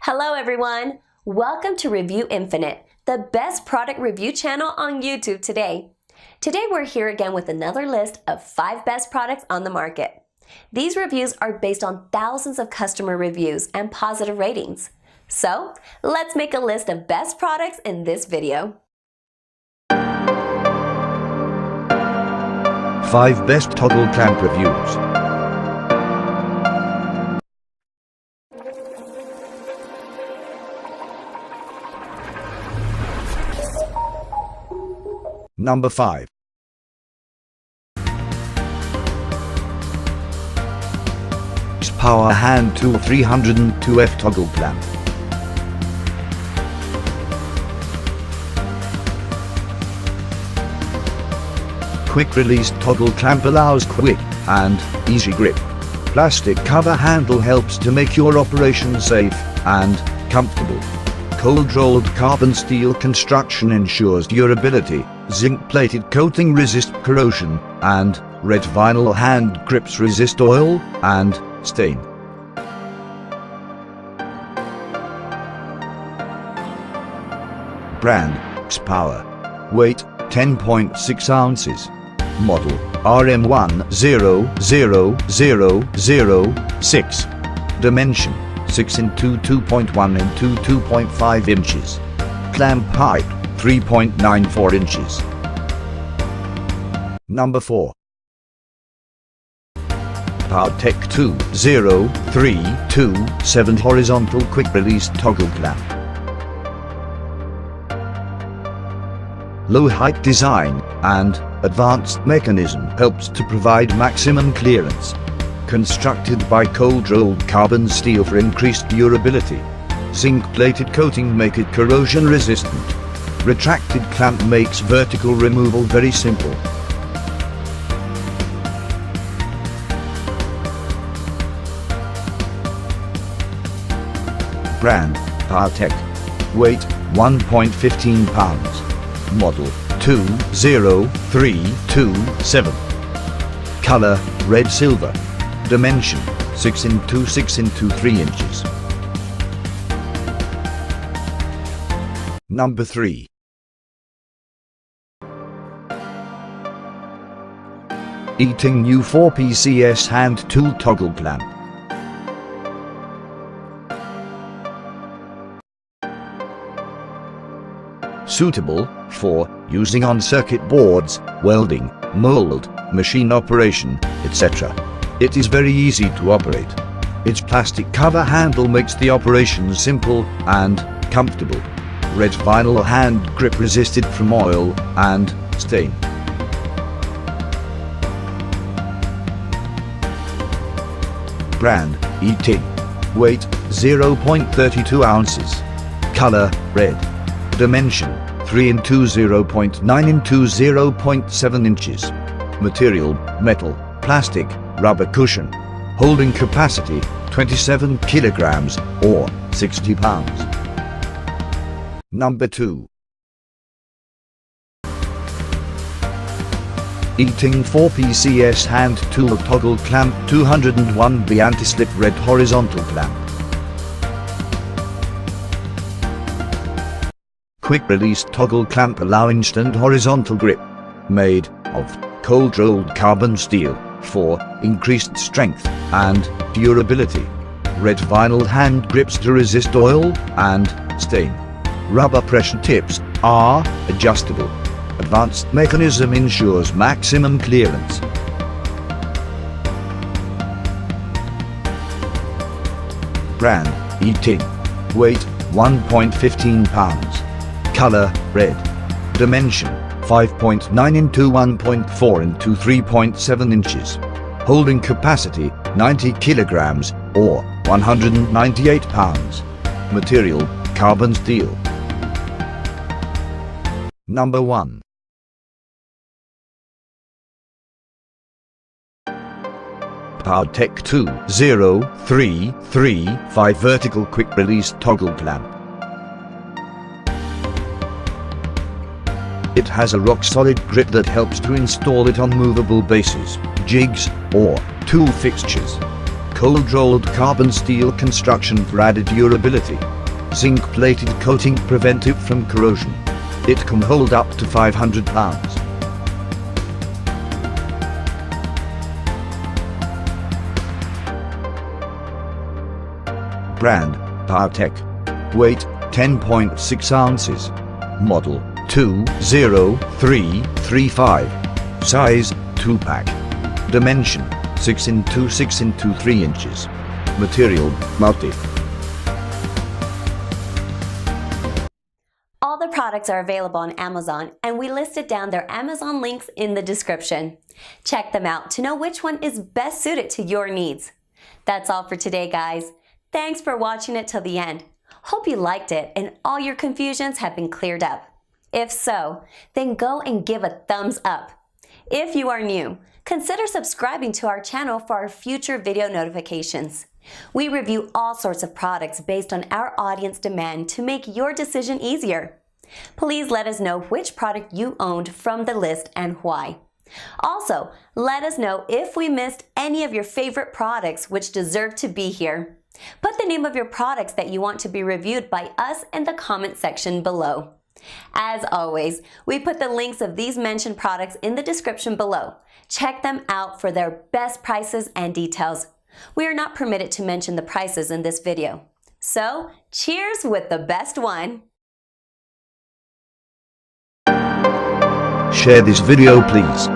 Hello everyone! Welcome to Review Infinite, the best product review channel on YouTube today. Today we're here again with another list of 5 best products on the market. These reviews are based on thousands of customer reviews and positive ratings. So, let's make a list of best products in this video. 5 best toggle clamp reviews. Number 5. XRPAOWA Hand Tool 302F Toggle Clamp. Quick release toggle clamp allows quick and easy grip. Plastic cover handle helps to make your operation safe and comfortable. Cold rolled carbon steel construction ensures durability. Zinc plated coating resists corrosion, and red vinyl hand grips resist oil and stain. Brand XRPAOWA. Weight 10.6 ounces. Model RM1000006. Dimension 6 into 2.1 into 2.5 inches. Clamp height 3.94 inches. Number 4. Partek 20327 Horizontal Quick Release Toggle Clamp. Low height design and advanced mechanism helps to provide maximum clearance. Constructed by cold rolled carbon steel for increased durability. Zinc plated coating make it corrosion resistant. Retracted clamp makes vertical removal very simple. Brand Partek. Weight 1.15 pounds. Model 20327. Color red silver. Dimension 6 into 6 into 3 inches. Number 3. EINGNEW 4PCS Hand Tool Toggle Clamp. Suitable for using on circuit boards, welding, mold, machine operation, etc. It is very easy to operate. Its plastic cover handle makes the operation simple and comfortable. Red vinyl hand grip resisted from oil and stain. Brand E-TING. Weight 0.32 ounces. Color red. Dimension 3 into 0.9 into 0.7 inches. Material metal, plastic, rubber cushion. Holding capacity 27 kilograms or 60 pounds. Number 2. EINGNEW 4PCS Hand Tool Toggle Clamp 201B Anti-Slip Red Horizontal Clamp. Quick release toggle clamp allow instant horizontal grip. Made of cold rolled carbon steel for increased strength and durability. Red vinyl hand grips to resist oil and stain. Rubber pressure tips are adjustable. Advanced mechanism ensures maximum clearance. Brand E-TING. Weight 1.15 pounds. Color red. Dimension 5.9 into 1.4 into 3.7 inches. Holding capacity 90 kilograms or 198 pounds. Material carbon steel. Number 1. Partek 20335 Vertical Quick Release Toggle Clamp. It has a rock-solid grip that helps to install it on movable bases, jigs, or tool fixtures. cold-rolled carbon steel construction for added durability. Zinc-plated coating prevent it from corrosion. It can hold up to 500 pounds. Brand, Partek. Weight, 10.6 ounces. Model, 20335. Size, 2-pack. Dimension, 6 into 6 into 3 inches. Material, multi. All the products are available on Amazon, and we listed down their Amazon links in the description. Check them out to know which one is best suited to your needs. That's all for today, guys. Thanks for watching it till the end. Hope you liked it and all your confusions have been cleared up. If so, then go and give a thumbs up. If you are new, consider subscribing to our channel for our future video notifications. We review all sorts of products based on our audience demand to make your decision easier. Please let us know which product you owned from the list and why. Also, let us know if we missed any of your favorite products which deserve to be here. Put the name of your products that you want to be reviewed by us in the comment section below. As always, we put the links of these mentioned products in the description below. Check them out for their best prices and details. We are not permitted to mention the prices in this video. So, cheers with the best one! Share this video please.